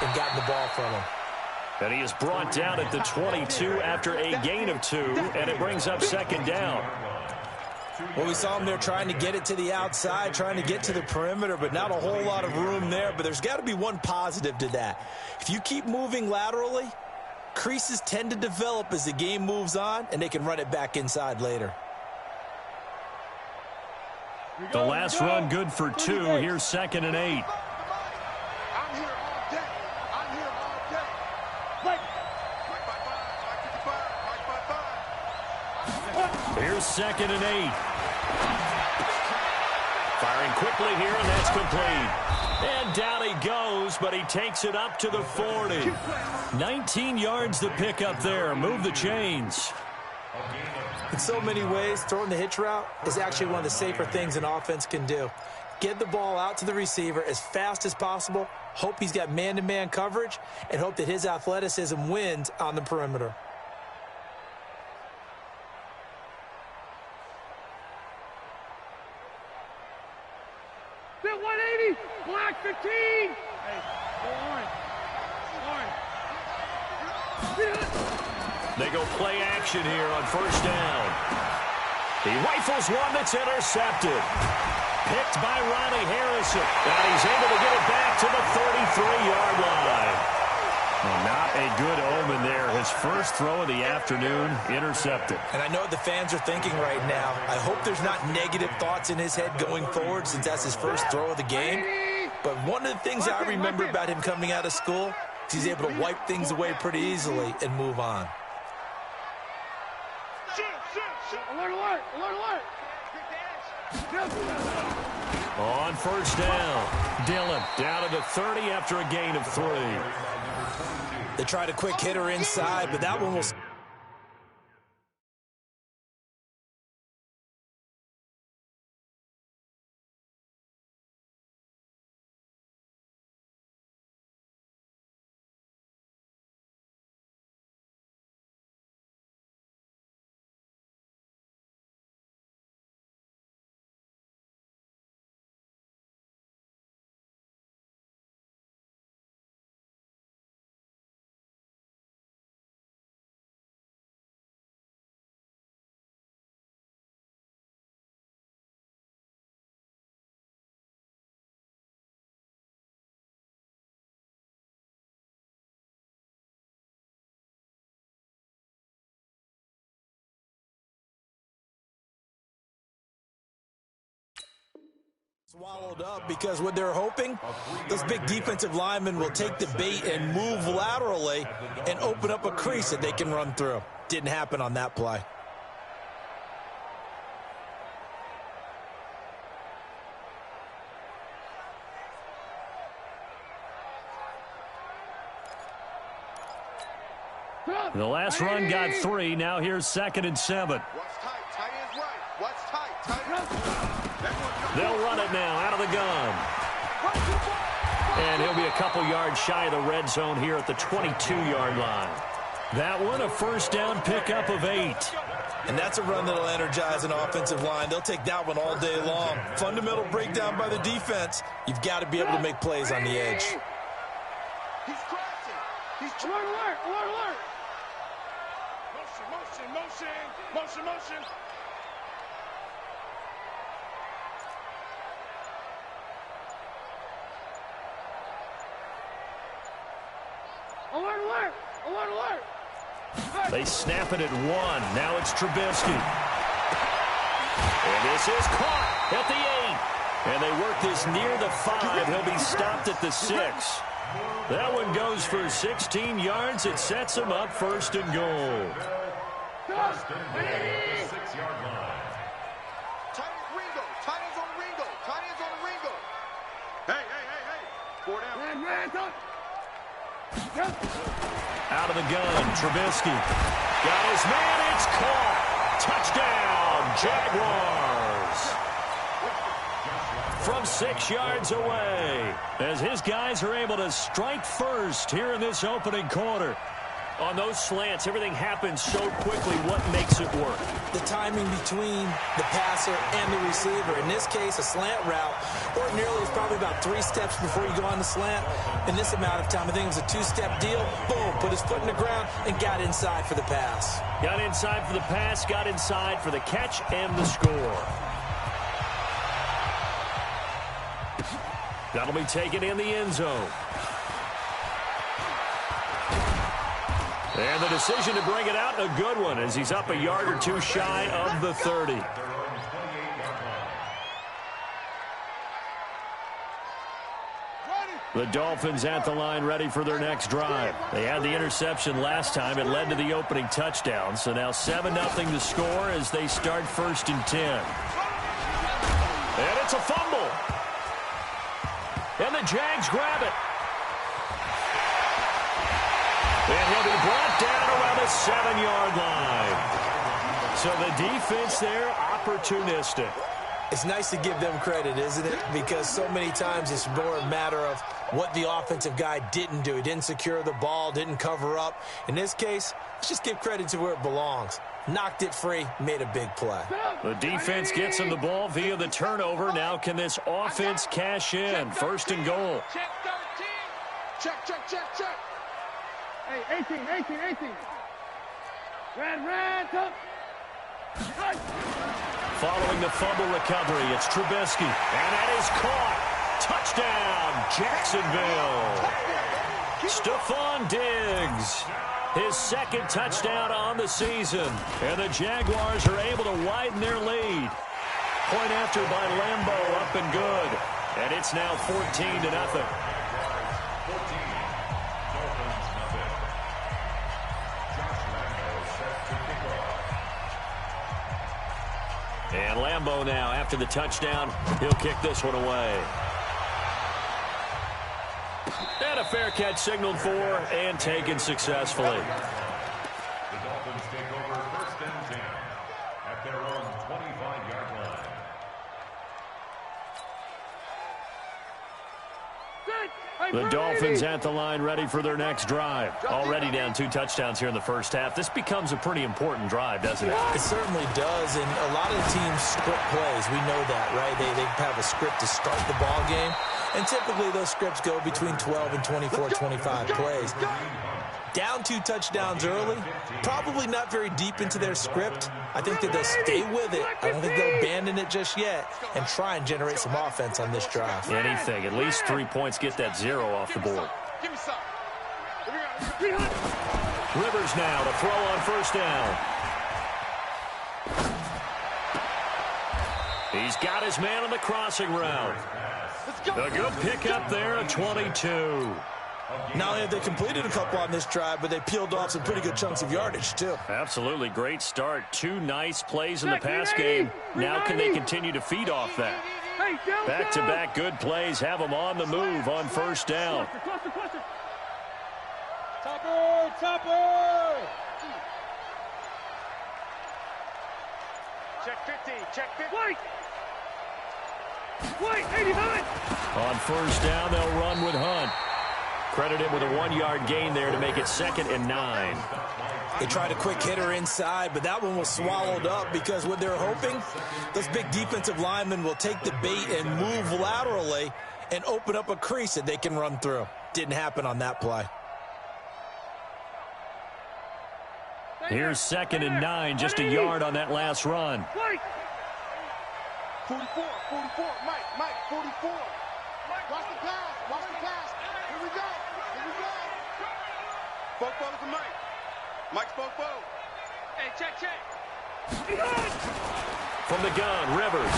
and gotten the ball from him. And he is brought down at the 22 after a gain of 2, and it brings up second down. Well, we saw him there trying to get it to the outside, trying to get to the perimeter, but not a whole lot of room there. But there's got to be one positive to that. If you keep moving laterally, creases tend to develop as the game moves on, and they can run it back inside later. The last run good for 2. Here's 2nd and 8. Here's 2nd and 8. Firing quickly here, and that's complete. And down he goes, but he takes it up to the 40. 19 yards to pick up there. Move the chains. In so many ways, throwing the hitch route is actually one of the safer things an offense can do. Get the ball out to the receiver as fast as possible, hope he's got man-to-man coverage, and hope that his athleticism wins on the perimeter. Bit 180, black 15. Hey, go orange. They go play action here on first down. He rifles one that's intercepted. Picked by Ronnie Harrison. And he's able to get it back to the 33-yard line. Well, not a good omen there. His first throw of the afternoon intercepted. And I know what the fans are thinking right now. I hope there's not negative thoughts in his head going forward since that's his first throw of the game. But one of the things I remember about him coming out of school is he's able to wipe things away pretty easily and move on. Alert, alert, alert, alert. On first down, Dillon down to the 30 after a gain of 3. They tried a quick hitter inside, but that one will... swallowed up because what they're hoping, those big defensive linemen will take the bait and move laterally and open up a crease that they can run through. Didn't happen on that play. The last run got 3. Now here's 2nd and 7. What's tight? Tight ends right. What's tight? Tight ends. They'll run it now out of the gun. And he'll be a couple yards shy of the red zone here at the 22-yard line. That one, a first down pickup of 8. And that's a run that'll energize an offensive line. They'll take that one all day long. Fundamental breakdown by the defense. You've got to be able to make plays on the edge. He's crashing. He's Alert, alert, alert, alert. motion, motion, motion, motion. Alert, alert, alert, alert. They snap it at 1. Now it's Trubisky. And this is caught at the 8. And they work this near the 5. He'll be stopped at the 6. That one goes for 16 yards. It sets him up first and goal. Tight ends Ringo. Tight ends on Ringo. Tight ends on Ringo. Hey. 4 down. Man, don't. Out of the gun, Trubisky. Got his man, it's caught. Touchdown, Jaguars. From 6 yards away, as his guys are able to strike first here in this opening quarter. On those slants, everything happens so quickly. What makes it work? The timing between the passer and the receiver. In this case, a slant route ordinarily is probably about 3 steps before you go on the slant. In this amount of time, I think it was a 2-step deal. Boom, put his foot in the ground and got inside for the pass. Got inside for the pass, got inside for the catch and the score. That'll be taken in the end zone. And the decision to bring it out, a good one, as he's up a yard or 2 shy of the 30. The Dolphins at the line, ready for their next drive. They had the interception last time. It led to the opening touchdown. So now 7-0 to score as they start 1st and 10. And it's a fumble. And the Jags grab it. And he'll be brought down around the 7-yard line. So the defense there, opportunistic. It's nice to give them credit, isn't it? Because so many times it's more a matter of what the offensive guy didn't do. He didn't secure the ball, didn't cover up. In this case, let's just give credit to where it belongs. Knocked it free, made a big play. The defense gets him the ball via the turnover. Now can this offense cash in? 1st and goal. Check 13. Check, check, check, check. Hey, 18. Red, up. Following the fumble recovery, it's Trubisky. And that is caught. Touchdown, Jacksonville. Stephon Diggs. His 2nd touchdown on the season. And the Jaguars are able to widen their lead. Point after by Lambeau, up and good. And it's now 14-0. And Lambeau now, after the touchdown, he'll kick this one away. And a fair catch signaled for and taken successfully. The Dolphins take over 1st and 10 at their own 25-yard line. The Dolphins at the line, ready for their next drive. Already down 2 touchdowns here in the first half. This becomes a pretty important drive, doesn't it? It certainly does, and a lot of the teams script plays. We know that, right? They have a script to start the ball game, and typically those scripts go between 12 and 24, 25 plays. Down 2 touchdowns early, probably not very deep into their script. I think that they'll stay with it. I don't think they'll abandon it just yet and try and generate some offense on this drive. Anything. At least 3 points, get that 0 off the board. Give me some. Rivers now to throw on 1st down. He's got his man on the crossing route. A good pickup there at 22. Not only have they completed a couple on this drive, but they peeled off some pretty good chunks of yardage, too. Absolutely. Great start. 2 nice plays in the pass game. Now can they continue to feed off that? Back-to-back good plays have them on the move on 1st down. Topper! Check 50, check 50. Wait, 89! On 1st down, they'll run with Hunt. Credit him with a 1-yard gain there to make it 2nd and 9. They tried a quick hitter inside, but that one was swallowed up because what they're hoping, those big defensive linemen will take the bait and move laterally and open up a crease that they can run through. Didn't happen on that play. Here's 2nd and 9, just a yard on that last run. 44, Mike, 44. Watch the pass. Here we go. Fofo to Mike. Mike's Fofo. Hey, check. From the gun, Rivers.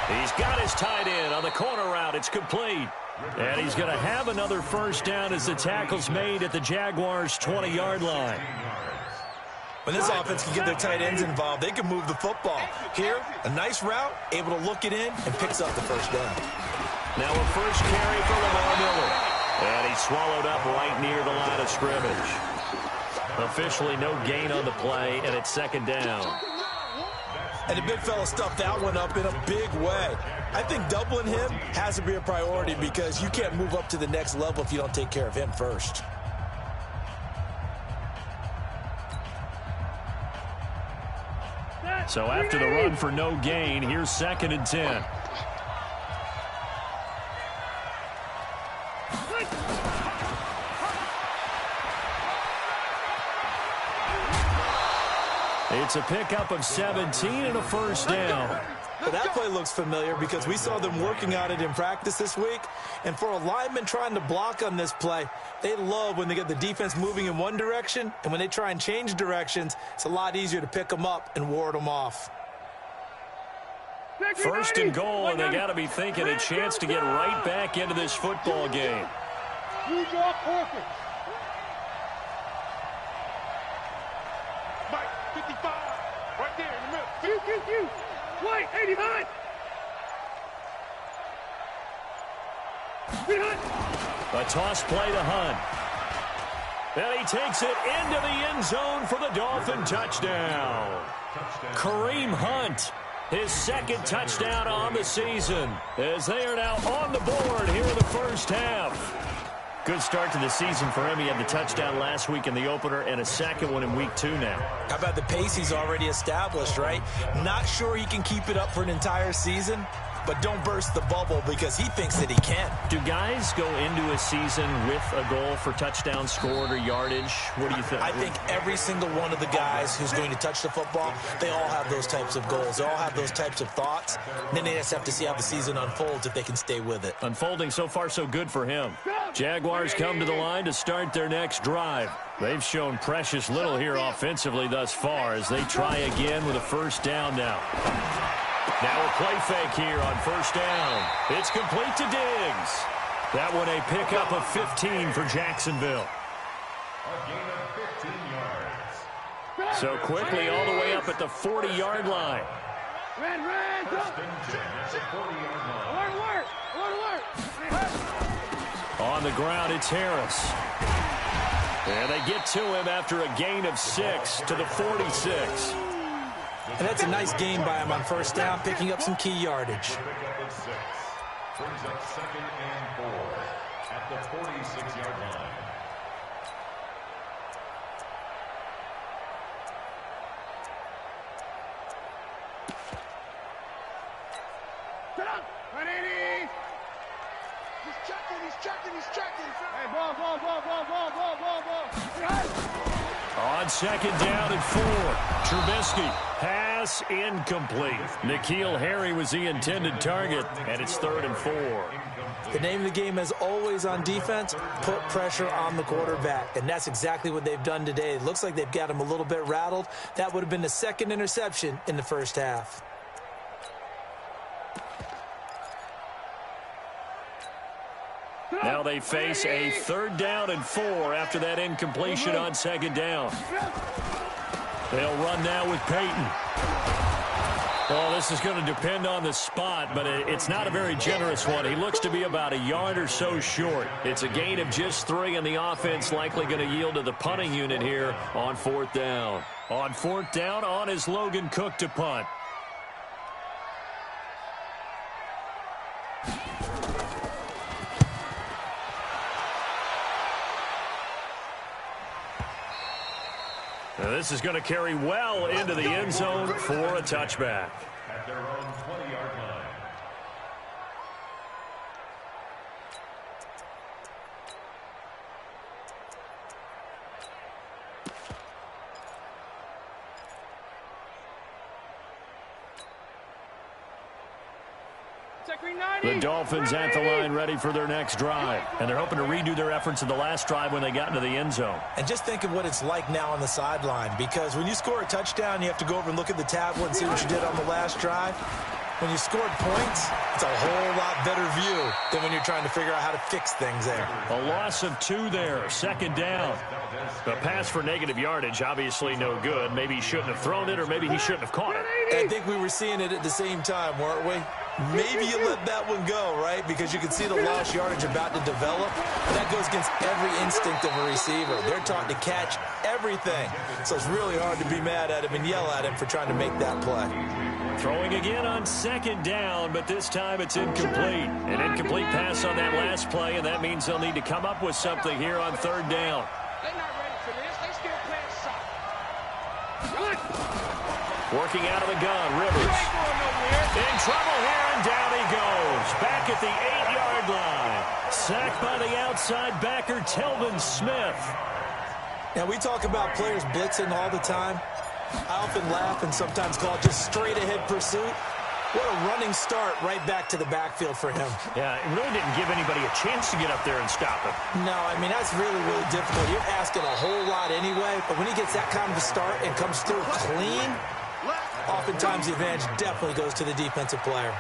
He's got his tight end on the corner route. It's complete. And he's going to have another 1st down as the tackle's made at the Jaguars' 20-yard line. When this offense can get their tight ends involved, they can move the football. Here, a nice route, able to look it in, and picks up the 1st down. Now a first carry for Lamar Miller. And he's swallowed up right near the line of scrimmage. Officially no gain on the play, and it's 2nd down. And the big fella stuffed that one up in a big way. I think doubling him has to be a priority because you can't move up to the next level if you don't take care of him first. So after the run for no gain, here's 2nd and 10. It's a pickup of 17 and a first down. Well, that play looks familiar because we saw them working on it in practice this week. And for a lineman trying to block on this play, they love when they get the defense moving in one direction. And when they try and change directions, it's a lot easier to pick them up and ward them off. 1st and goal, and they got to be thinking a chance to get right back into this football game. Mike, 55, right there in the middle. You. White, 89. A toss play to Hunt. And he takes it into the end zone for the Dolphin touchdown. Kareem Hunt, his 2nd touchdown on the season, as they are now on the board here in the first half. Good start to the season for him. He had the touchdown last week in the opener and a 2nd one in week 2 now. How about the pace he's already established, right? Not sure he can keep it up for an entire season, but don't burst the bubble because he thinks that he can. Do guys go into a season with a goal for touchdown scored or yardage? What do you think? I think every single one of the guys who's going to touch the football, they all have those types of goals. They all have those types of thoughts. And then they just have to see how the season unfolds if they can stay with it. Unfolding so far so good for him. Jaguars come to the line to start their next drive. They've shown precious little here offensively thus far as they try again with a first down now. Now a play fake here on first down. It's complete to Diggs. That one a pickup of 15 for Jacksonville. A gain of 15 yards. So quickly all the way up at the 40-yard line. Red, 1st and 10 at the 40-yard line. alert. On the ground, it's Harris. And they get to him after a gain of 6 to the 46. And that's a nice gain by him on first down, picking up some key yardage. Pickup of 6. Brings up 2nd and 4 at the 46-yard line. Sit up. 180. He's checking. Hey, ball. On 2nd down and 4, Trubisky. Pass incomplete. N'Keal Harry was the intended target, and it's 3rd and 4. The name of the game is always on defense, put pressure on the quarterback. And that's exactly what they've done today. It looks like they've got him a little bit rattled. That would have been the 2nd interception in the first half. Now they face a 3rd down and 4 after that incompletion on 2nd down. They'll run now with Peyton. Well, this is going to depend on the spot, but it's not a very generous one. He looks to be about a yard or so short. It's a gain of just 3, and the offense likely going to yield to the punting unit here on 4th down. On 4th down, on is Logan Cook to punt. This is going to carry well into the end zone for a touchback. At their own 20-yard line. The Dolphins at the line ready for their next drive. And they're hoping to redo their efforts in the last drive when they got into the end zone. And just think of what it's like now on the sideline, because when you score a touchdown, you have to go over and look at the tablet and see what you did on the last drive. When you scored points, it's a whole lot better view than when you're trying to figure out how to fix things there. A loss of 2 there, 2nd down. The pass for negative yardage, obviously no good. Maybe he shouldn't have thrown it, or maybe he shouldn't have caught it. I think we were seeing it at the same time, weren't we? Maybe you let that one go, right? Because you can see the lost yardage about to develop. That goes against every instinct of a receiver. They're taught to catch everything. So it's really hard to be mad at him and yell at him for trying to make that play. Throwing again on 2nd down, but this time it's incomplete. An incomplete pass on that last play, and that means they'll need to come up with something here on 3rd down. They're not ready for this. They still playing soft. Working out of the gun, Rivers. In trouble here, and down he goes. Back at the 8-yard line. Sacked by the outside backer, Telvin Smith. Now, we talk about players blitzing all the time. I often laugh and sometimes call it just straight-ahead pursuit. What a running start right back to the backfield for him. Yeah, it really didn't give anybody a chance to get up there and stop him. No, I mean, that's really, really difficult. You're asking a whole lot anyway, but when he gets that kind of a start and comes through clean, oftentimes the advantage definitely goes to the defensive player.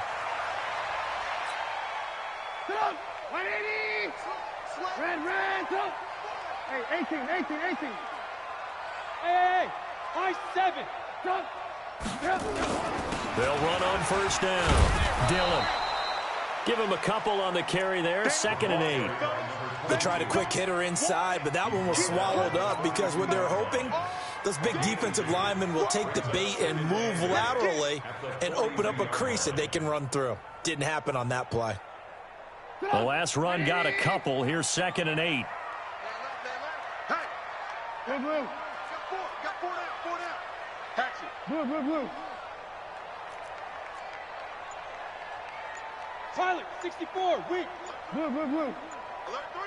180! Red, go! Hey, 18. Hey, 5-7, jump! They'll run on first down. Dillon. Give him a couple on the carry there. 2nd and 8. They tried a quick hitter inside, but that one was swallowed up because what they're hoping, those big defensive linemen will take the bait and move laterally and open up a crease that they can run through. Didn't happen on that play. The last run got a couple. Here's 2nd and 8. Blue. Got four down. Taxi. Blue. Tyler, 64, weak. Blue. Alert 3.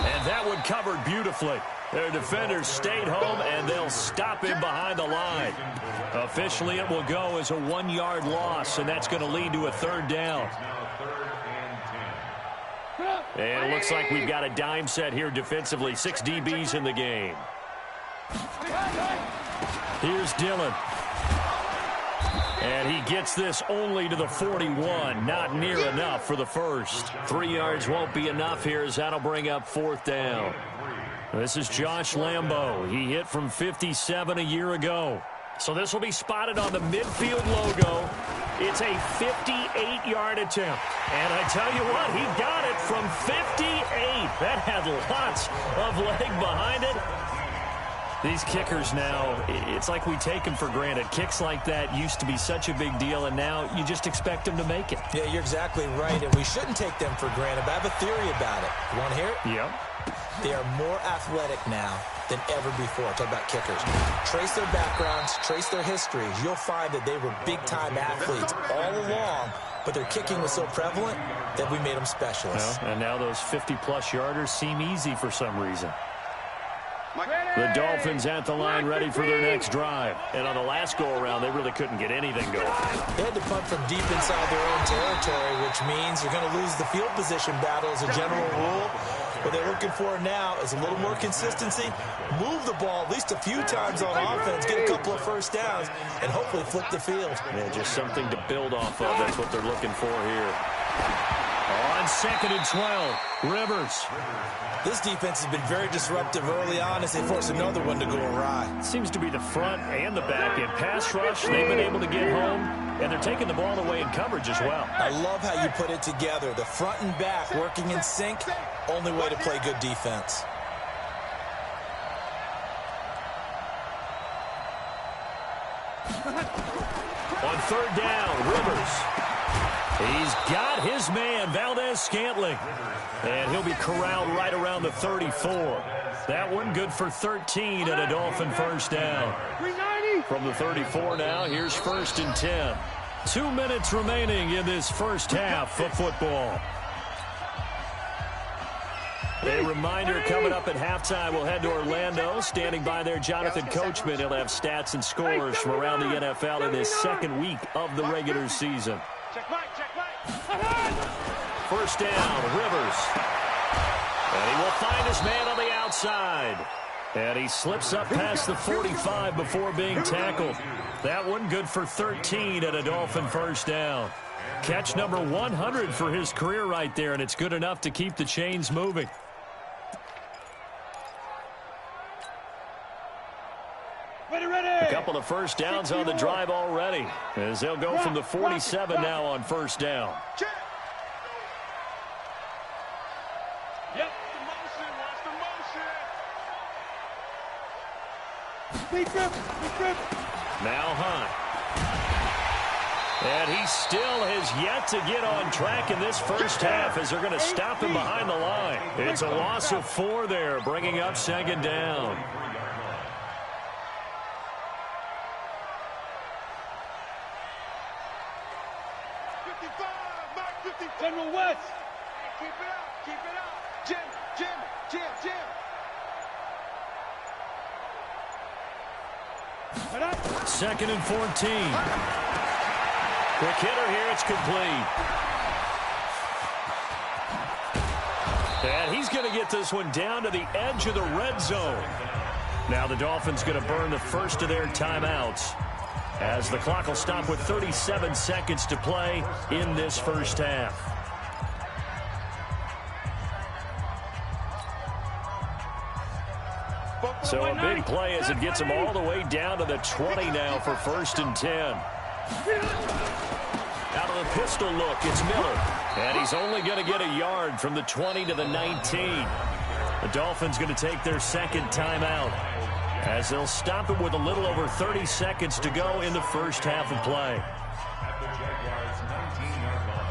And that one covered beautifully. Their defenders stayed home, and they'll stop him behind the line. Officially, it will go as a 1-yard loss, and that's going to lead to a 3rd down. And it looks like we've got a dime set here defensively. 6 DBs in the game. Here's Dillon. And he gets this only to the 41. Not near enough for the first. 3 yards won't be enough here as that'll bring up 4th down. This is Josh Lambo. He hit from 57 a year ago. So this will be spotted on the midfield logo. It's a 58-yard attempt. And I tell you what, he got it from 58. That had lots of leg behind it. These kickers now, it's like we take them for granted. Kicks like that used to be such a big deal, and now you just expect them to make it. Yeah, you're exactly right, and we shouldn't take them for granted. But I have a theory about it. You want to hear it? Yep. They are more athletic now than ever before. Talk about kickers. Trace their backgrounds, trace their histories. You'll find that they were big-time athletes all along, but their kicking was so prevalent that we made them specialists. Well, and now those 50-plus yarders seem easy for some reason. The Dolphins at the line ready for their next drive. And on the last go-around, they really couldn't get anything going. They had to punt from deep inside their own territory, which means you're going to lose the field position battle as a general rule. What they're looking for now is a little more consistency, move the ball at least a few times on offense, get a couple of first downs, and hopefully flip the field. Yeah, just something to build off of. That's what they're looking for here. On 2nd and 12, Rivers. This defense has been very disruptive early on as they force another one to go awry. Seems to be the front and the back. In pass rush, they've been able to get home, and they're taking the ball away in coverage as well. I love how you put it together. The front and back working in sync, only way to play good defense. On 3rd down, Rivers. He's got his man, Valdez-Scantling. And he'll be corralled right around the 34. That one good for 13 and a Dolphin first down. From the 34 now, here's 1st and 10. 2 minutes remaining in this first half of football. A reminder coming up at halftime, we'll head to Orlando. Standing by there, Jonathan Coachman. He'll have stats and scores from around the NFL in this 2nd week of the regular season. First down, Rivers. And he will find his man on the outside. And he slips up past the 45 before being tackled. That one good for 13 and a Dolphin first down. Catch number 100 for his career right there, and it's good enough to keep the chains moving. A couple of first downs on the drive already, as they'll go from the 47 now on first down. Yep. Watch the motion. Now Hunt. And he still has yet to get on track in this first half as they're going to stop him behind the line. It's a loss of 4 there, bringing up second down. General West. Keep it up, keep it up. Jim. Second and 14. Quick hitter here, it's complete. And he's going to get this one down to the edge of the red zone. Now the Dolphins going to burn the first of their timeouts as the clock will stop with 37 seconds to play in this first half. So a big play as it gets them all the way down to the 20 now for 1st and 10. Out of the pistol look, it's Miller. And he's only going to get a yard from the 20 to the 19. The Dolphins going to take their second timeout as they'll stop it with a little over 30 seconds to go in the first half of play. At the Jaguars' 19-yard line.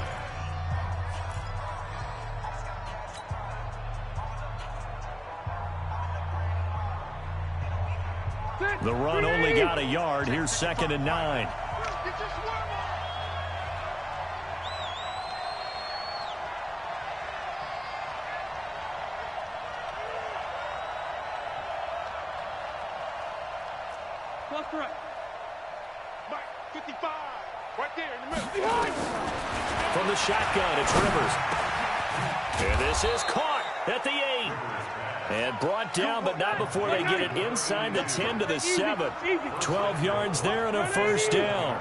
The run only got a yard. Here's 2nd and 9. Left right. Mike, 55. Right there in the middle. From the shotgun, it's Rivers. And this is caught at the 8. And brought down, but not before they get it inside the 10 to the 7. 12 yards there and a first down.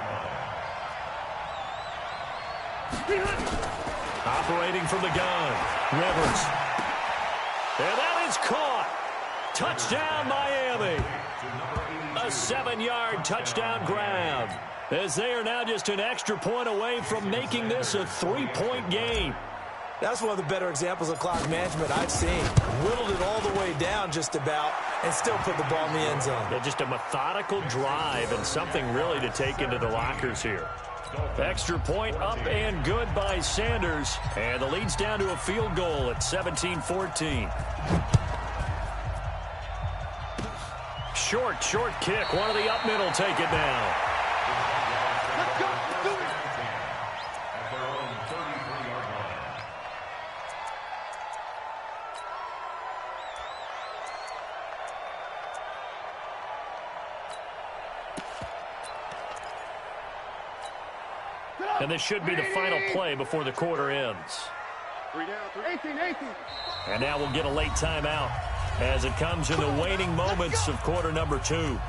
Operating from the gun, Rivers. And that is caught. Touchdown, Miami. A 7-yard touchdown grab, as they are now just an extra point away from making this a 3-point game. That's one of the better examples of clock management I've seen. Whittled it all the way down just about and still put the ball in the end zone. Yeah, just a methodical drive and something really to take into the lockers here. Extra point up and good by Sanders. And the lead's down to a field goal at 17-14. Short kick. One of the up middle take it now. Let's go. Do it. At their own 33-yard line. And this should be the final play before the quarter ends. 3 down, 18. And now we'll get a late timeout as it comes in the waning moments of quarter number 2.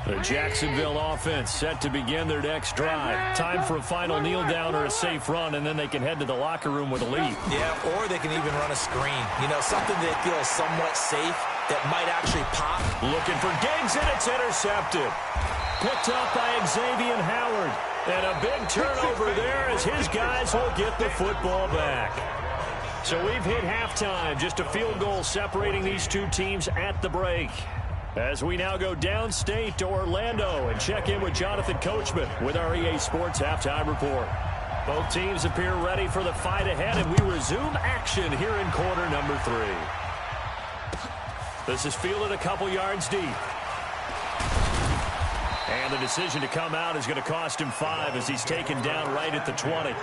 The Jacksonville offense set to begin their next drive. Time for a final kneel down or a safe run, and then they can head to the locker room with a lead. Yeah, or they can even run a screen. You know, something they feel somewhat safe that might actually pop. Looking for Diggs, and it's intercepted. Picked up by Xavier Howard. And a big turnover there as his guys will get the football back. So we've hit halftime. Just a field goal separating these two teams at the break. As we now go downstate to Orlando and check in with Jonathan Coachman with our EA Sports Halftime Report. Both teams appear ready for the fight ahead, and we resume action here in quarter number 3. This is fielded a couple yards deep. And the decision to come out is going to cost him 5 as he's taken down right at the 20.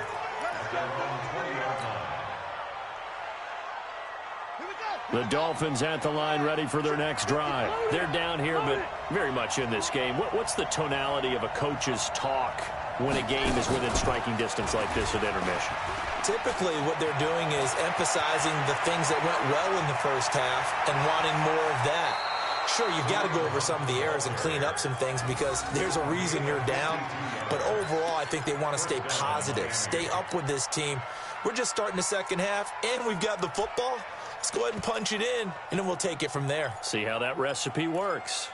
The Dolphins at the line ready for their next drive. They're down here, but very much in this game. What's the tonality of a coach's talk when a game is within striking distance like this at intermission? Typically, what they're doing is emphasizing the things that went well in the first half and wanting more of that. Sure, you've got to go over some of the errors and clean up some things because there's a reason you're down. But overall, I think they want to stay positive, stay up with this team. We're just starting the second half, and we've got the football. Let's go ahead and punch it in, and then we'll take it from there. See how that recipe works.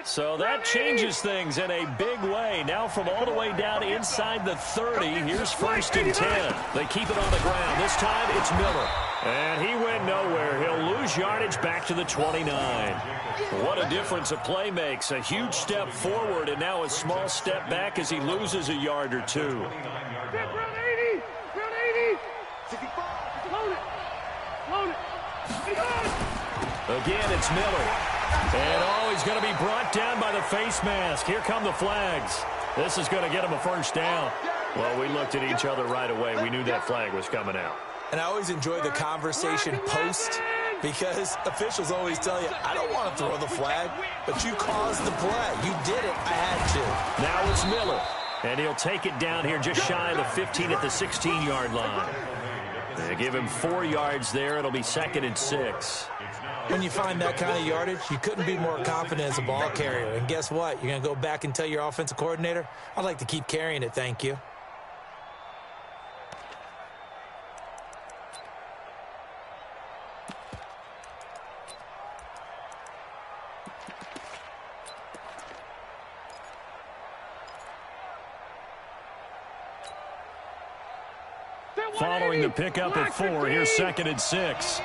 So that changes things in a big way. Now from all the way down inside the 30, here's 1st and 10. They keep it on the ground. This time it's Miller. And he went nowhere. He'll lose yardage back to the 29. What a difference a play makes. A huge step forward and now a small step back as he loses a yard or two. Round 80. Round 80. 65. Load it. Load it. Again, it's Miller. And, oh, he's going to be brought down by the face mask. Here come the flags. This is going to get him a first down. Well, we looked at each other right away. We knew that flag was coming out. And I always enjoy the conversation post because officials always tell you, I don't want to throw the flag, but you caused the play. You did it. I had to. Now it's Miller. And he'll take it down here just shy of the 15 at the 16-yard line. They give him 4 yards there. It'll be 2nd and 6. When you find that kind of yardage, you couldn't be more confident as a ball carrier. And guess what? You're going to go back and tell your offensive coordinator, I'd like to keep carrying it, thank you. Following the pickup at 4, here's 2nd and 6.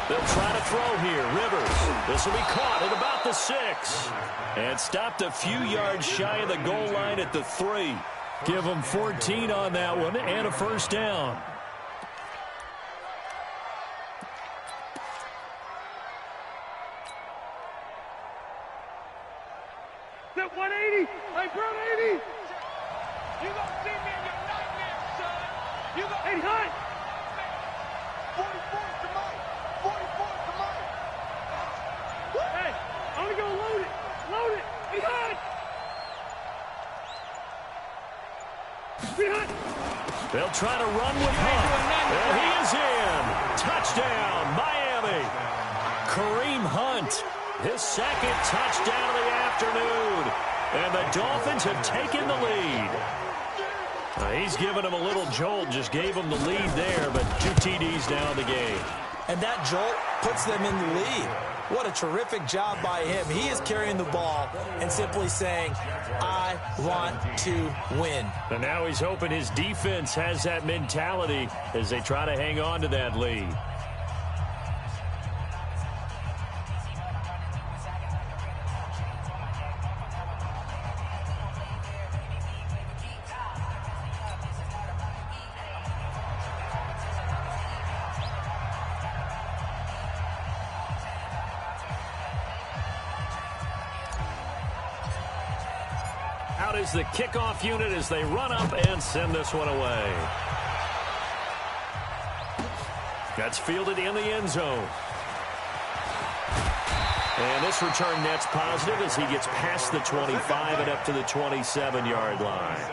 They'll try to throw here. Rivers. This will be caught at about the 6. And stopped a few yards shy of the goal line at the 3. Give them 14 on that one and a first down. That 180. Hey, bro, 80. You gonna see me in your nightmare, son. You gonna 80 high. 44 to Mike. 44 to Mike. Hey, I'm gonna go load it. Load it. Behind. Behind. They'll try to run with Hunt. And he is in. Touchdown, Miami. Kareem Hunt. His 2nd touchdown of the afternoon. And the Dolphins have taken the lead. He's given him a little jolt, just gave him the lead there, but 2 TDs now in the game. And that jolt puts them in the lead. What a terrific job by him. He is carrying the ball and simply saying, I want to win. And now he's hoping his defense has that mentality as they try to hang on to that lead. Out is the kickoff unit as they run up and send this one away. That's fielded in the end zone. And this return net's positive as he gets past the 25 and up to the 27-yard line.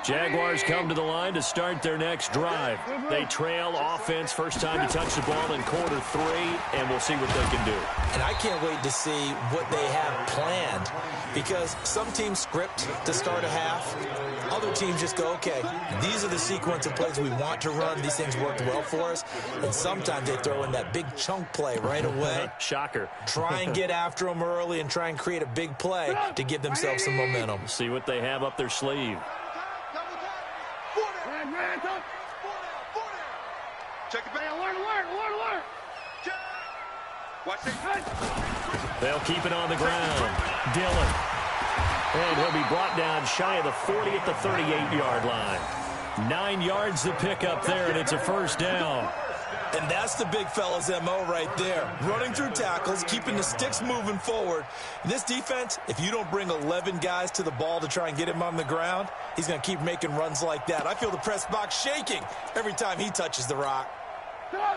Jaguars come to the line to start their next drive. They trail offense first time to touch the ball in quarter 3, and we'll see what they can do. And I can't wait to see what they have planned because some teams script to start a half. Other teams just go, okay, these are the sequence of plays we want to run. These things worked well for us. And sometimes they throw in that big chunk play right away. Shocker. Try and get after them early and try and create a big play to give themselves some momentum. See what they have up their sleeve. Check it back. Alert. Watch it. They'll keep it on the ground. Dillon. And he'll be brought down shy of the 40 at the 38-yard line. 9 yards to pick up there, and it's a first down. And that's the big fella's MO right there. Running through tackles, keeping the sticks moving forward. This defense, if you don't bring 11 guys to the ball to try and get him on the ground, he's going to keep making runs like that. I feel the press box shaking every time he touches the rock.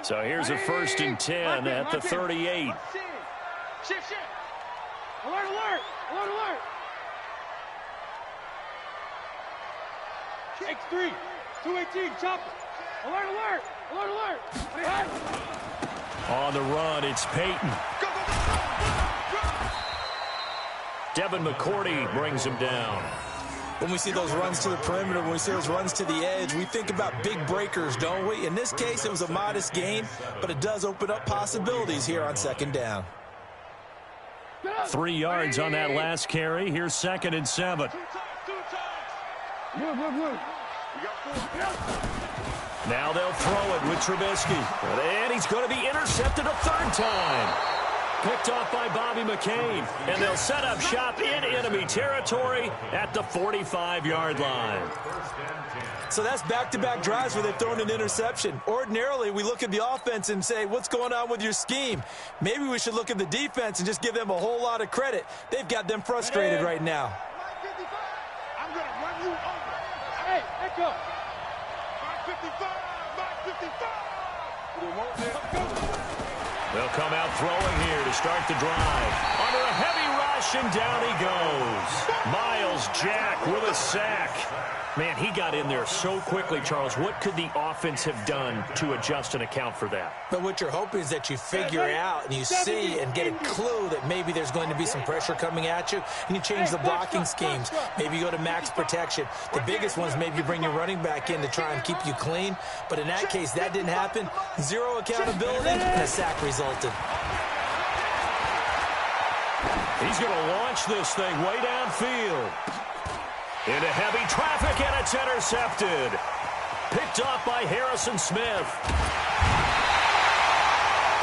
So here's a 1st and 10 at the 38. Shit. Alert. X3, 218, chopper. Alert. On the run, it's Peyton. Devin McCourty brings him down. When we see those runs to the perimeter, when we see those runs to the edge, we think about big breakers, don't we? In this case, it was a modest gain, but it does open up possibilities here on second down. 3 yards on that last carry. Here's 2nd and 7. Now they'll throw it with Trubisky. And he's going to be intercepted a 3rd time. Picked off by Bobby McCain. And they'll set up shop in enemy territory at the 45-yard line. So that's back-to-back drives where they've thrown an interception. Ordinarily, we look at the offense and say, what's going on with your scheme? Maybe we should look at the defense and just give them a whole lot of credit. They've got them frustrated right now. I'm going to run you over. Hey, echo. 555. They'll come out throwing here to start the drive. Under a heavy rush, and down he goes. Miles Jack with a sack. Man, he got in there so quickly, Charles. What could the offense have done to adjust and account for that? But what you're hoping is that you figure out and you see and get a clue that maybe there's going to be some pressure coming at you, and you change the blocking schemes. Maybe you go to max protection. The biggest ones, maybe you bring your running back in to try and keep you clean. But in that case, that didn't happen. Zero accountability, and a sack resulted. He's going to launch this thing way downfield. Into heavy traffic, and it's intercepted. Picked off by Harrison Smith.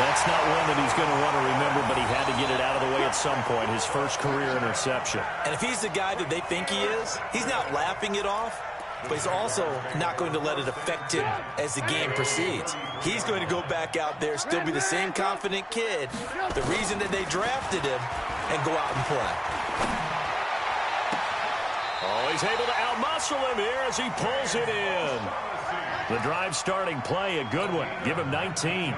That's not one that he's going to want to remember, but he had to get it out of the way at some point, his first career interception. And if he's the guy that they think he is, he's not laughing it off, but he's also not going to let it affect him as the game proceeds. He's going to go back out there, still be the same confident kid, the reason that they drafted him, and go out and play. Oh, he's able to outmuscle him here as he pulls it in. The drive starting play, a good one. Give him 19.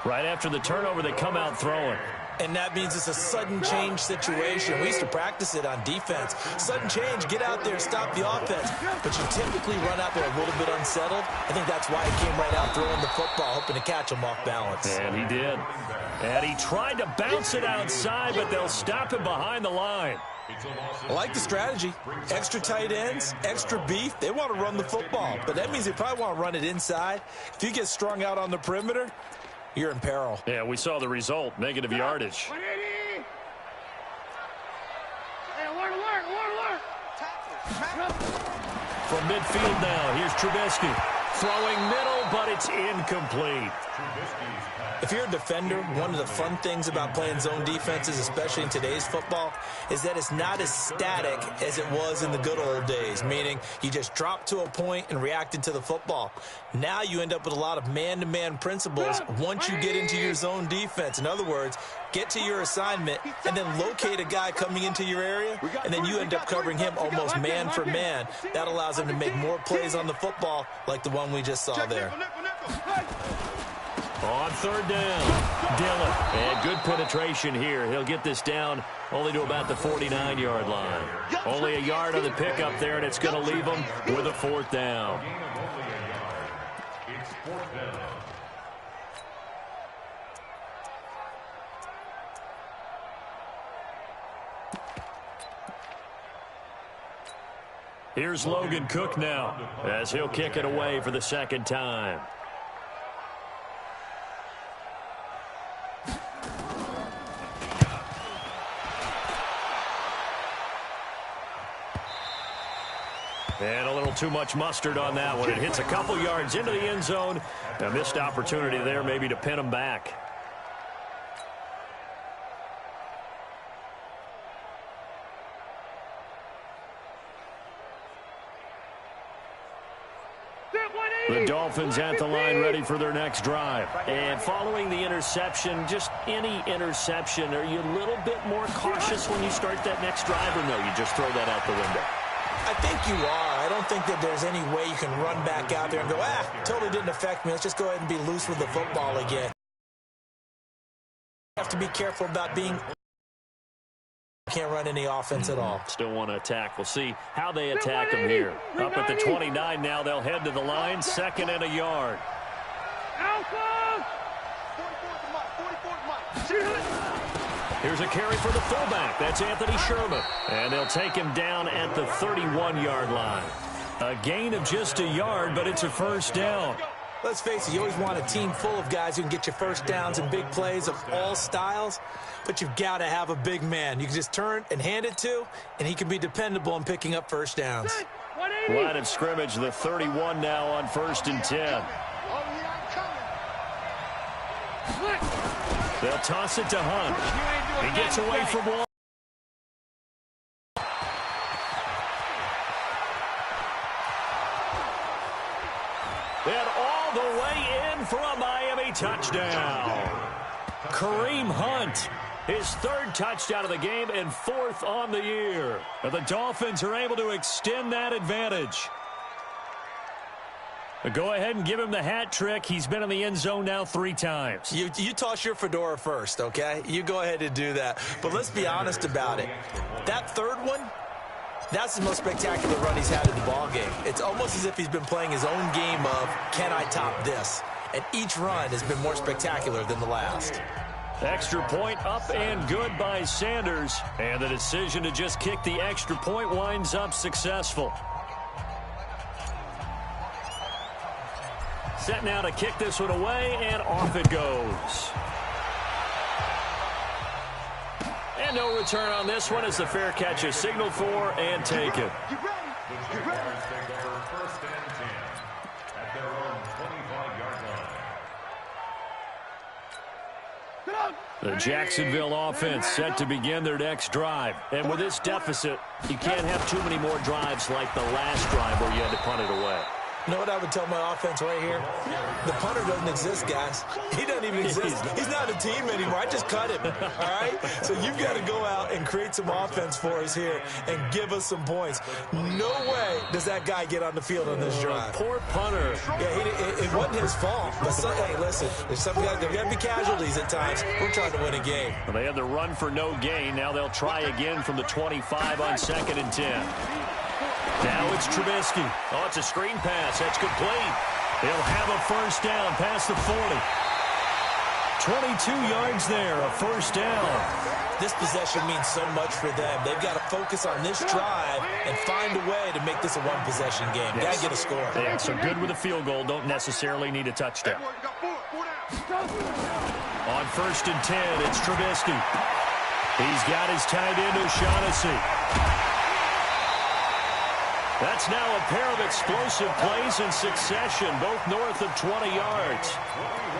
Right after the turnover, they come out throwing. And that means it's a sudden change situation. We used to practice it on defense. Sudden change, get out there, stop the offense. But you typically run out there a little bit unsettled. I think that's why he came right out throwing the football, hoping to catch him off balance. And he did. And he tried to bounce it outside, but they'll stop him behind the line. I like the strategy. Extra tight ends, extra beef. They want to run the football, but that means they probably want to run it inside. If you get strung out on the perimeter, you're in peril. Yeah, we saw the result, negative yardage. 180. Hey, alert. From midfield now, here's Trubisky. Throwing middle, but it's incomplete. If you're a defender, one of the fun things about playing zone defenses, especially in today's football, is that it's not as static as it was in the good old days, meaning you just dropped to a point and reacted to the football. Now you end up with a lot of man-to-man principles once you get into your zone defense. In other words, get to your assignment and then locate a guy coming into your area, and then you end up covering him almost man for man. That allows him to make more plays on the football like the one we just saw there. On third down, Dillon. And good penetration here. He'll get this down only to about the 49-yard line. Only a yard on the pickup there, and it's going to leave him with a 4th down. It's 4th down. Here's Logan Cook now as he'll kick it away for the 2nd time. And a little too much mustard on that one. It hits a couple yards into the end zone. A missed opportunity there maybe to pin him back. The Dolphins at the line ready for their next drive. And following the interception, just any interception, are you a little bit more cautious when you start that next drive, or no, you just throw that out the window? I think you are. I don't think that there's any way you can run back out there and go, totally didn't affect me. Let's just go ahead and be loose with the football again. You have to be careful about being... Can't run any offense at all. Still want to attack. We'll see how they attack them here. Up at the 29 now, they'll head to the line. 2nd and a yard. Alpha! 44 to Mike. Here's a carry for the fullback. That's Anthony Sherman. And they'll take him down at the 31-yard line. A gain of just a yard, but it's a first down. Let's face it, you always want a team full of guys who can get you first downs and big plays of all styles, but you've got to have a big man you can just turn and hand it to, and he can be dependable in picking up first downs. Line of scrimmage, the 31 now on 1st and 10. They'll toss it to Hunt. He gets away from one. And all the way in for a Miami touchdown. Kareem Hunt, his 3rd touchdown of the game and 4th on the year. And the Dolphins are able to extend that advantage. But go ahead and give him the hat trick. He's been in the end zone now 3 times. You toss your fedora first, okay? You go ahead and do that. But let's be honest about it. That 3rd one, that's the most spectacular run he's had in the ballgame. It's almost as if he's been playing his own game of, can I top this? And each run has been more spectacular than the last. Extra point up and good by Sanders. And the decision to just kick the extra point winds up successful. Set now to kick this one away, and off it goes. And no return on this one as the fair catch is signaled for and taken. The Jaguars take over 1st and 10 at their own 25-yard line. The Jacksonville offense set to begin their next drive. And with this deficit, you can't have too many more drives like the last drive where you had to punt it away. You know what I would tell my offense right here? The punter doesn't exist, guys. He doesn't even exist. He's not a team anymore. I just cut him, all right? So you've got to go out and create some offense for us here and give us some points. No way does that guy get on the field on this drive. Poor punter. Yeah, it wasn't his fault. But hey, listen, there's some guys, there got to be casualties at times. We're trying to win a game. Well, they had the run for no gain. Now they'll try again from the 25 on 2nd and 10. Now it's Trubisky. Oh, it's a screen pass. That's complete. They'll have a first down past the 40. 22 yards there, a first down. This possession means so much for them. They've got to focus on this drive and find a way to make this a one-possession game. Yes. Got to get a score. Yeah, so good with a field goal. Don't necessarily need a touchdown. On 1st and 10, it's Trubisky. He's got his tight end, O'Shaughnessy. That's now a pair of explosive plays in succession, both north of 20 yards.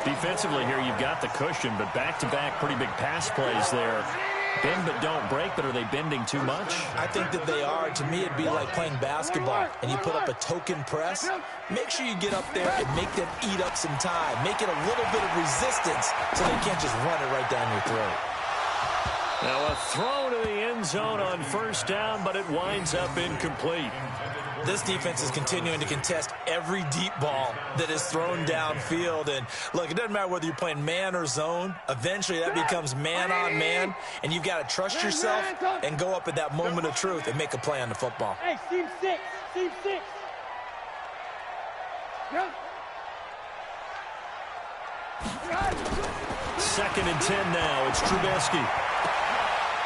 Defensively here, you've got the cushion, but back-to-back pretty big pass plays there. Bend but don't break, but are they bending too much? I think that they are. To me, it'd be like playing basketball, and you put up a token press. Make sure you get up there and make them eat up some time. Make it a little bit of resistance so they can't just run it right down your throat. Now a throw to the end zone on 1st down, but it winds up incomplete. This defense is continuing to contest every deep ball that is thrown downfield. And, look, it doesn't matter whether you're playing man or zone. Eventually that becomes man-on-man, and you've got to trust yourself and go up at that moment of truth and make a play on the football. Hey, team 6. Team 6. Yep. 2nd and 10 now. It's Trubisky.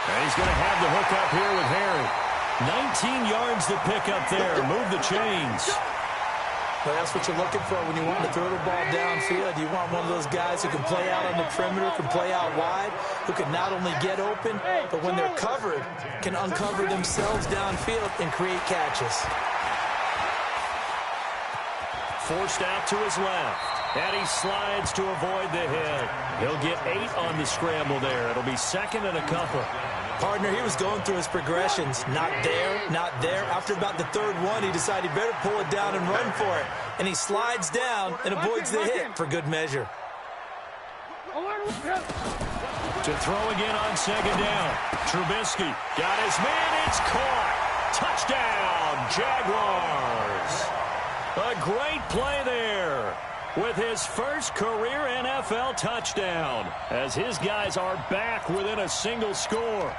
And he's going to have the hook up here with Harry. 19 yards to pick up there. Move the chains. Well, that's what you're looking for when you want to throw the ball downfield. You want one of those guys who can play out on the perimeter, can play out wide, who can not only get open, but when they're covered, can uncover themselves downfield and create catches. Forced out to his left. And he slides to avoid the hit. He'll get 8 on the scramble there. It'll be 2nd and a couple. Partner, he was going through his progressions. Not there, not there. After about the 3rd one, he decided he better pull it down and run for it. And he slides down and avoids the hit for good measure. To throw again on 2nd down. Trubisky got his man. It's caught. Touchdown, Jaguars. A great play there with his first career NFL touchdown as his guys are back within a single score.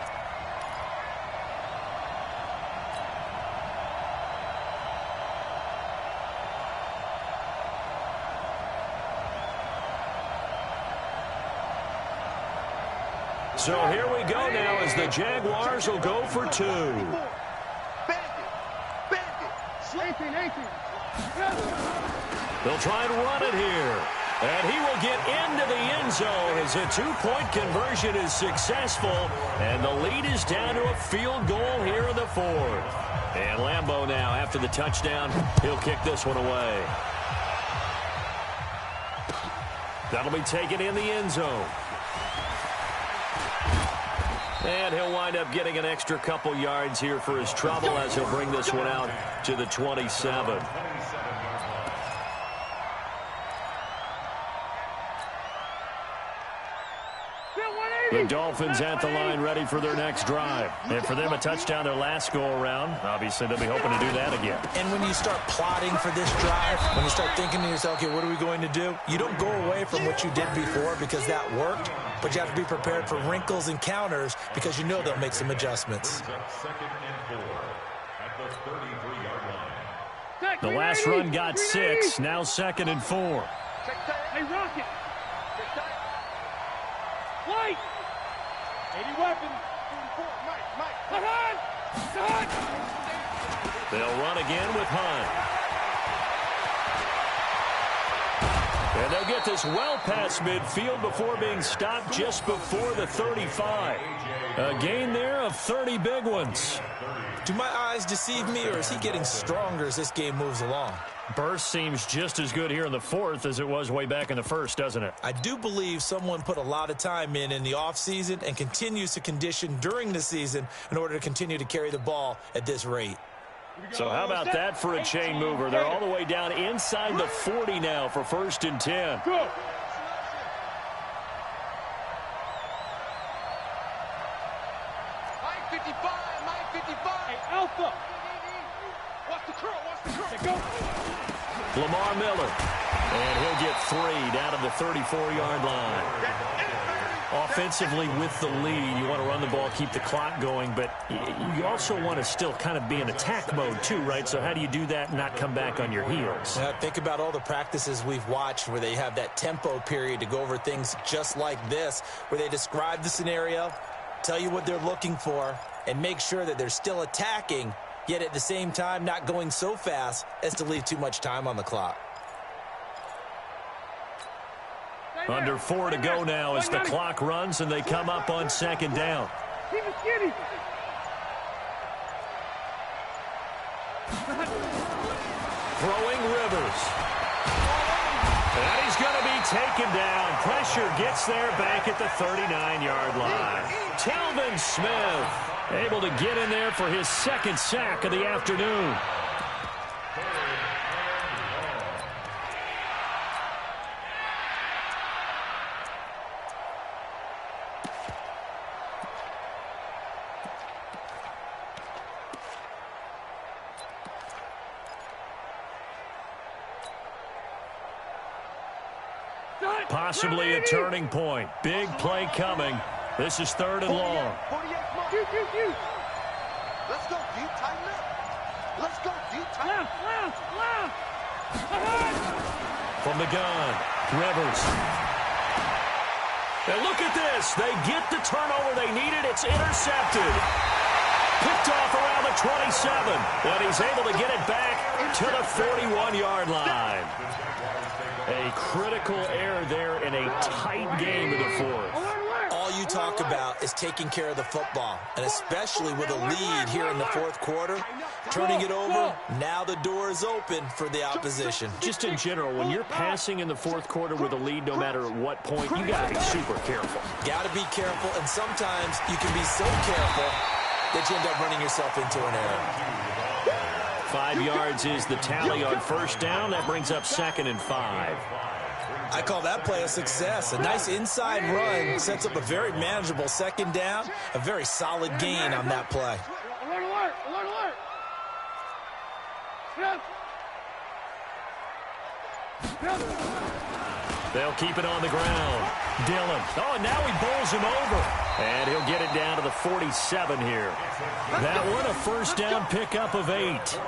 So here we go now as the Jaguars will go for 2. They'll try and run it here. And he will get into the end zone as a 2-point conversion is successful. And the lead is down to a field goal here in the 4th. And Lambeau now, after the touchdown, he'll kick this one away. That'll be taken in the end zone. And he'll wind up getting an extra couple yards here for his trouble as he'll bring this one out to the 27. The Dolphins at the line ready for their next drive. And for them, a touchdown their last go-around. Obviously, they'll be hoping to do that again. And when you start plotting for this drive, when you start thinking to yourself, okay, what are we going to do? You don't go away from what you did before because that worked, but you have to be prepared for wrinkles and counters because you know they'll make some adjustments. The last run got 6, now 2nd and 4. Hey, Rocket. White. 80 weapons. 44. Mike. Hunt. They'll run again with Hunt. And they'll get this well past midfield before being stopped just before the 35. A gain there of 30 big ones. Do my eyes deceive me, or is he getting stronger as this game moves along? Burst seems just as good here in the 4th as it was way back in the 1st, doesn't it? I do believe someone put a lot of time in the offseason and continues to condition during the season in order to continue to carry the ball at this rate. So how about that for a chain mover? They're all the way down inside the 40 now for 1st and 10. Go. Mike 55. Hey, Alpha. Watch the curl. Go. Lamar Miller. And he'll get 3 down to the 34-yard line. Offensively with the lead, you want to run the ball, keep the clock going, but you also want to still kind of be in attack mode too, right? So how do you do that and not come back on your heels? Yeah, think about all the practices we've watched where they have that tempo period to go over things just like this, where they describe the scenario, tell you what they're looking for, and make sure that they're still attacking, yet at the same time not going so fast as to leave too much time on the clock. Under 4 to go now as the clock runs and they come up on 2nd down. Keep it skinny. Throwing Rivers. And he's going to be taken down. Pressure gets there back at the 39-yard line. Telvin Smith able to get in there for his 2nd sack of the afternoon. Possibly a turning point. Big play coming. This is 3rd and long. Let's go deep, tighten up. Let's go deep, tighten up. Left. From the gun, Rivers. And look at this. They get the turnover they needed. It's intercepted. Picked off around the 27. But he's able to get it back to the 41-yard line. A critical error there in a tight game in the 4th. All you talk about is taking care of the football, and especially with a lead here in the 4th quarter, turning it over, now the door is open for the opposition. Just in general, when you're passing in the 4th quarter with a lead, no matter at what point, you got to be super careful. Got to be careful, and sometimes you can be so careful that you end up running yourself into an error. 5 yards is the tally on 1st down. That brings up 2nd and 5. I call that play a success. A nice inside run sets up a very manageable 2nd down. A very solid gain on that play. Alert. They'll keep it on the ground. Dillon. Oh, and now he bowls him over. And he'll get it down to the 47 here. That one a 1st down pickup of 8.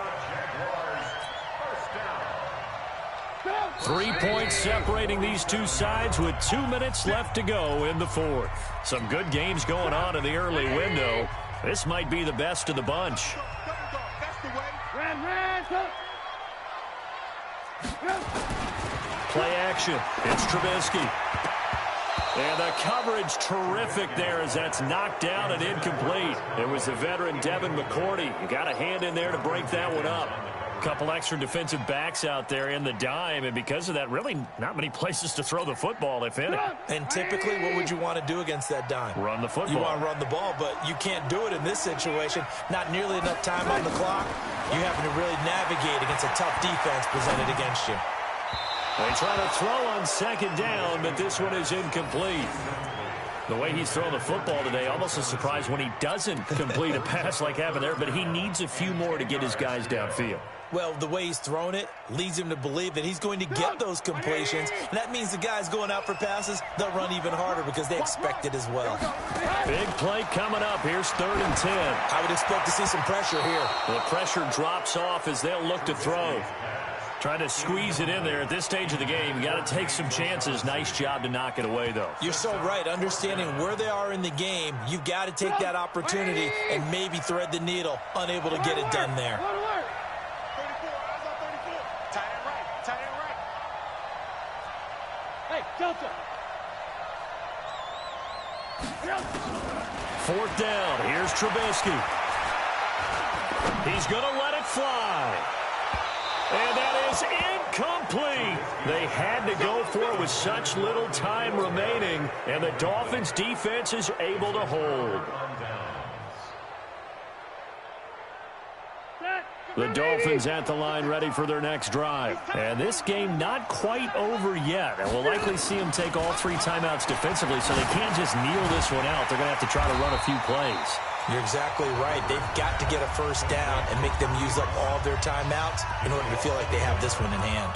3 points separating these two sides with 2 minutes left to go in the fourth. Some good games going on in the early window. This might be the best of the bunch. Play action. It's Trubisky. And the coverage terrific there as that's knocked down and incomplete. It was the veteran Devin McCourty. You got a hand in there to break that one up. A couple extra defensive backs out there in the dime, and because of that, really not many places to throw the football, if any. And typically, what would you want to do against that dime? Run the football. You want to run the ball, but you can't do it in this situation. Not nearly enough time on the clock. You having to really navigate against a tough defense presented against you. They try to throw on second down, but this one is incomplete. The way he's throwing the football today, almost a surprise when he doesn't complete a pass like happened there, but he needs a few more to get his guys downfield. Well, the way he's thrown it leads him to believe that he's going to get those completions. And that means the guys going out for passes, they'll run even harder because they expect it as well. Big play coming up. Here's 3rd and 10. I would expect to see some pressure here. The pressure drops off as they'll look to throw. Trying to squeeze it in there at this stage of the game. You got to take some chances. Nice job to knock it away, though. You're so right. Understanding where they are in the game, you've got to take that opportunity and maybe thread the needle. Unable to get it done there. 34, eyes on 34. Tight end right, tight end right. Hey, Delta. 4th down. Here's Trubisky. He's going to let it fly. And that is incomplete. They had to go for it with such little time remaining, and the Dolphins' defense is able to hold. The Dolphins at the line ready for their next drive. And this game not quite over yet. And we'll likely see them take all 3 timeouts defensively, so they can't just kneel this one out. They're going to have to try to run a few plays. You're exactly right. They've got to get a first down and make them use up all of their timeouts in order to feel like they have this one in hand.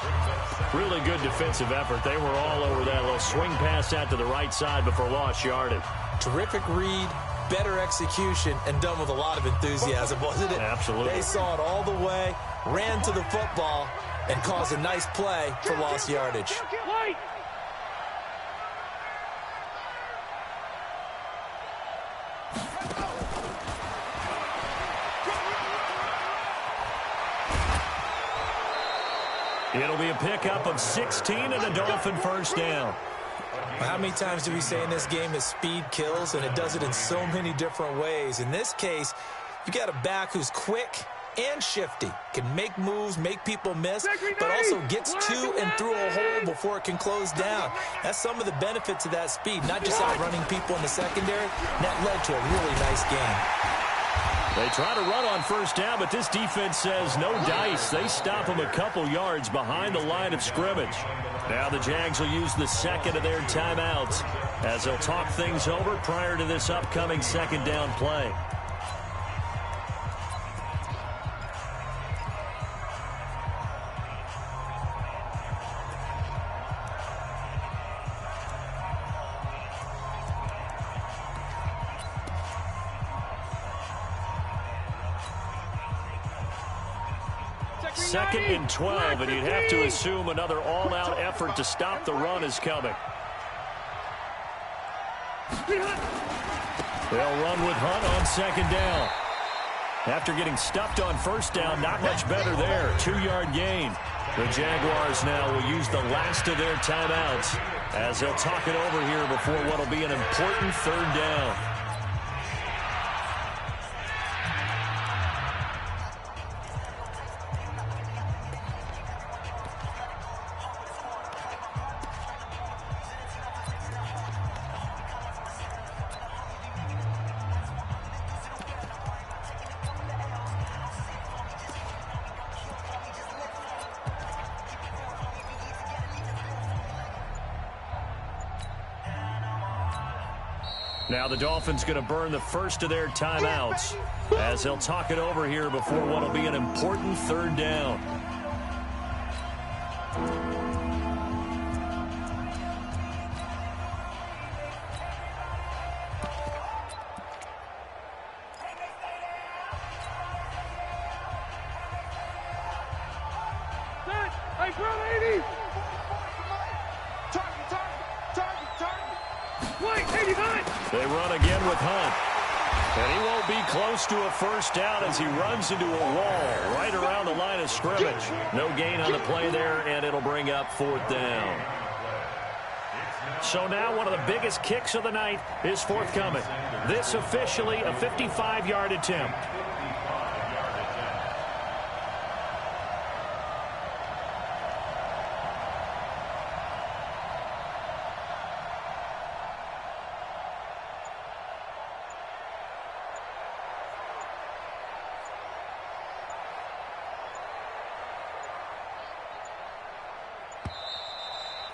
Really good defensive effort. They were all over that little swing pass out to the right side before lost yardage. Terrific read, better execution, and done with a lot of enthusiasm, wasn't it? Absolutely. They saw it all the way, ran to the football, and caused a nice play for lost yardage. It'll be a pickup of 16 and a Dolphin first down. How many times do we say in this game that speed kills, and it does it in so many different ways? In this case, you got a back who's quick and shifty, can make moves, make people miss, but also gets to and through a hole before it can close down. That's some of the benefits of that speed, not just outrunning people in the secondary. And that led to a really nice game. They try to run on first down, but this defense says no dice. They stop them a couple yards behind the line of scrimmage. Now the Jags will use the second of their timeouts as they'll talk things over prior to this upcoming second down play. Second and 12, and you'd have to assume another all-out effort to stop the run is coming. They'll run with Hunt on second down. After getting stuffed on first down, not much better there. 2-yard gain. The Jaguars now will use the last of their timeouts as they'll talk it over here before what will be an important third down. Now the Dolphins going to burn the first of their timeouts as they'll talk it over here before what will be an important third down. Hey, bro, 80. Target. Wait, 89. They run again with Hunt. And he won't be close to a first down as he runs into a wall right around the line of scrimmage. No gain on the play there, and it'll bring up 4th down. So now one of the biggest kicks of the night is forthcoming. This officially a 55-yard attempt.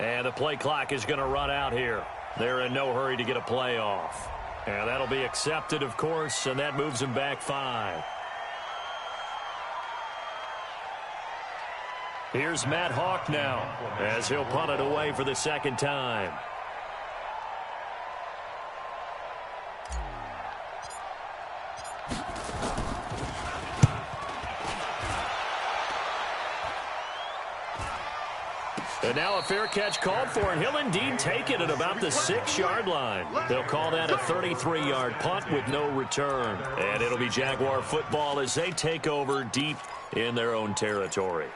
And the play clock is going to run out here. They're in no hurry to get a play off. And that'll be accepted, of course, and that moves them back 5. Here's Matt Hawk now as he'll punt it away for the 2nd time. And now a fair catch called for, and he'll indeed take it at about the 6-yard line. They'll call that a 33-yard punt with no return. And it'll be Jaguar football as they take over deep in their own territory.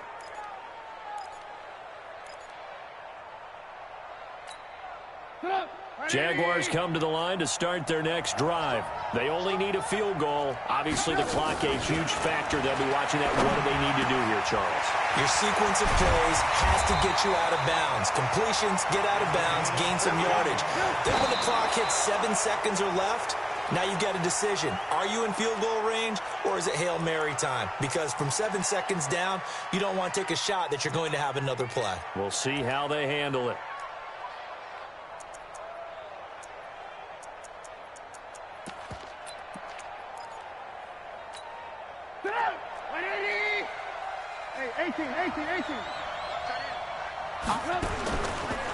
Jaguars come to the line to start their next drive. They only need a field goal. Obviously, the clock a huge factor. They'll be watching that. What do they need to do here, Charles? Your sequence of plays has to get you out of bounds. Completions, get out of bounds, gain some yardage. Then when the clock hits 7 seconds or left, now you've got a decision. Are you in field goal range, or is it Hail Mary time? Because from 7 seconds down, you don't want to take a shot that you're going to have another play. We'll see how they handle it. Hey, 18.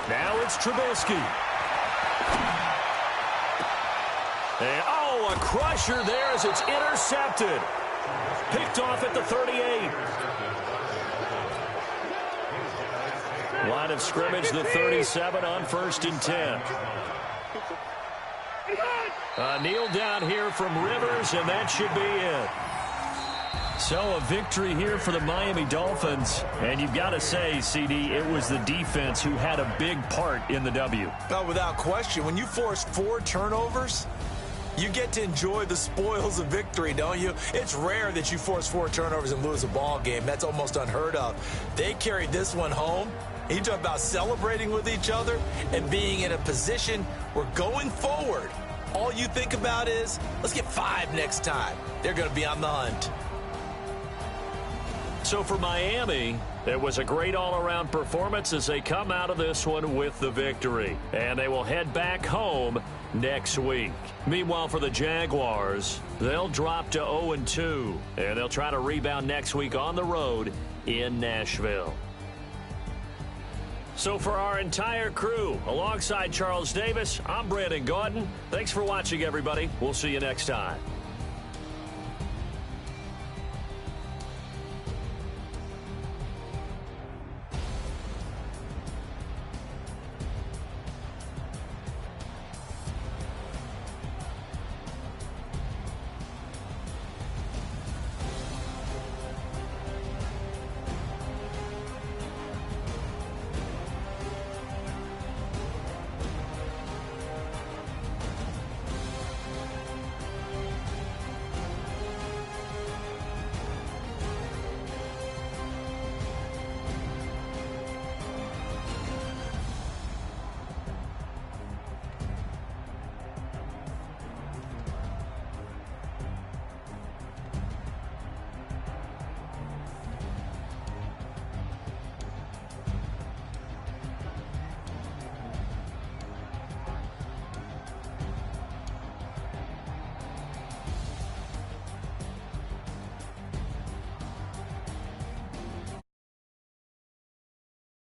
Now it's Trubisky. And, a crusher there as it's intercepted. Picked off at the 38. Line of scrimmage, the 37 on 1st and 10. Kneel down here from Rivers, and that should be it. So a victory here for the Miami Dolphins. And you've got to say, CD, it was the defense who had a big part in the W. No, without question. When you force 4 turnovers, you get to enjoy the spoils of victory, don't you? It's rare that you force 4 turnovers and lose a ball game. That's almost unheard of. They carried this one home. You talk about celebrating with each other and being in a position where going forward, all you think about is, let's get 5 next time. They're going to be on the hunt. So for Miami, it was a great all-around performance as they come out of this one with the victory. And they will head back home next week. Meanwhile, for the Jaguars, they'll drop to 0-2. And they'll try to rebound next week on the road in Nashville. So for our entire crew, alongside Charles Davis, I'm Brandon Gaudin. Thanks for watching, everybody. We'll see you next time.